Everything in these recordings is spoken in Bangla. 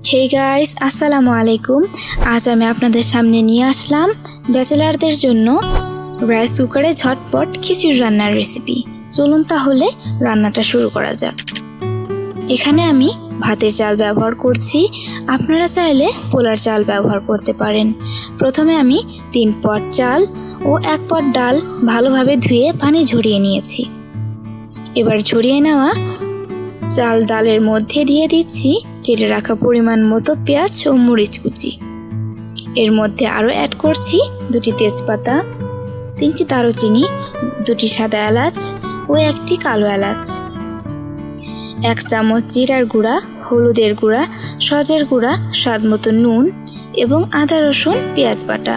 হে গাইস, আসসালামু আলাইকুম। আজ আমি আপনাদের সামনে নিয়ে আসলাম ব্যাচেলারদের জন্য রাইস কুকারে ঝটপট খিচুড়ি রান্নার রেসিপি। চলুন তাহলে রান্নাটা শুরু করা যাক। এখানে আমি ভাতের চাল ব্যবহার করছি, আপনারা চাইলে পোলার চাল ব্যবহার করতে পারেন। প্রথমে আমি 3 পট চাল ও 1 পট ডাল ভালোভাবে ধুয়ে পানি ঝরিয়ে নিয়েছি। এবার ঝরিয়ে নেওয়া চাল ডালের মধ্যে দিয়ে দিচ্ছি কেটে রাখা পরিমাণ মতো পেঁয়াজ ও মরিচ কুচি। এর মধ্যে আরও অ্যাড করছি 2টি তেজপাতা, 3টি দারুচিনি, 2টি সাদা এলাচ ও 1টি কালো এলাচ, 1 চামচ জিরার গুঁড়া, হলুদের গুঁড়া, সজের গুঁড়া, স্বাদ মতো নুন এবং আদা রসুন পেঁয়াজ বাটা।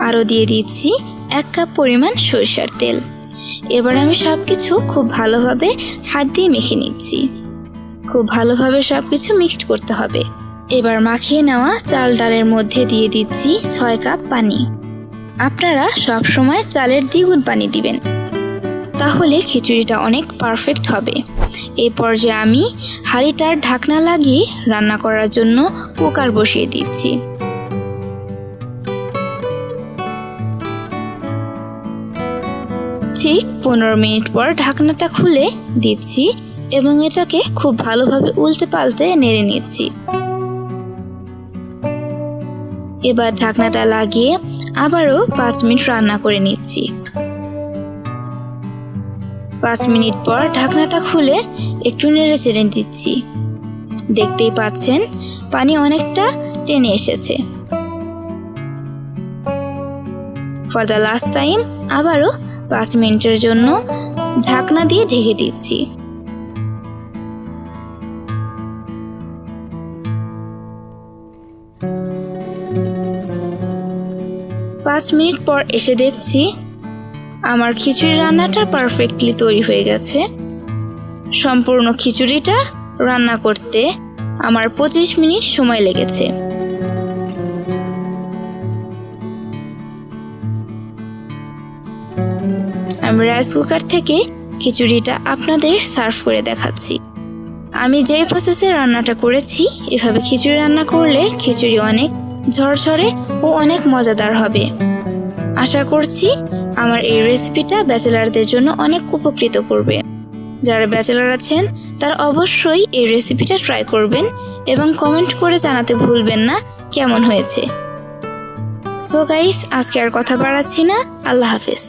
আরও দিয়ে দিচ্ছি 1 কাপ পরিমাণ সরিষার তেল। এবার আমি সবকিছু খুব ভালোভাবে হাত দিয়ে মেখে নিচ্ছি। খুব ভালোভাবে সবকিছু মিক্সড করতে হবে। এবার মাখিয়ে নেওয়া চাল ডালের মধ্যে দিয়ে দিচ্ছি 6 কাপ পানি। আপনারা সব সময় চালের দ্বিগুণ পানি দিবেন, তাহলে খিচুড়িটা অনেক পারফেক্ট হবে। এই পর্যায়ে আমি হাঁড়িটার ঢাকনা লাগিয়ে রান্না করার জন্য কুকার বসিয়ে দিচ্ছি। ঠিক 15 মিনিট পর ঢাকনাটা খুলে দিচ্ছি এবং এটাকে খুব ভালোভাবে উল্টে পাল্টে নেড়ে নিচ্ছি। এবার ঢাকনাটা লাগিয়ে আবারও 5 মিনিট রান্না করে নিচ্ছি। 5 মিনিট পর ঢাকনাটা খুলে একটু নেড়ে চেড়ে দিচ্ছি। দেখতেই পাচ্ছেন পানি অনেকটা টেনে এসেছে। ফর দ্য লাস্ট টাইম আবারও 5 মিনিটের জন্য ঢাকনা দিয়ে ঢেকে দিচ্ছি। 5 মিনিট পর এসে দেখছি আমার খিচুড়ি রান্নাটা পারফেক্টলি তৈরি হয়ে গেছে। সম্পূর্ণ খিচুড়িটা রান্না করতে আমার 25 মিনিট সময় লেগেছে। আমি রাইস কুকার থেকে খিচুড়িটা আপনাদের সার্ভ করে দেখাচ্ছি। আমি যে প্রসেসে রান্নাটা করেছি, এভাবে খিচুড়ি রান্না করলে খিচুড়ি অনেক ঝরঝরে ও অনেক মজাদার হবে। আশা করছি আমার এই রেসিপিটা ব্যাচেলারদের জন্য অনেক উপকৃত করবে। যারা ব্যাচেলার আছেন তারা অবশ্যই এই রেসিপিটা ট্রাই করবেন এবং কমেন্ট করে জানাতে ভুলবেন না কেমন হয়েছে। সো গাইস, আজকে আর কথা বাড়াচ্ছি না। আল্লাহ হাফেজ।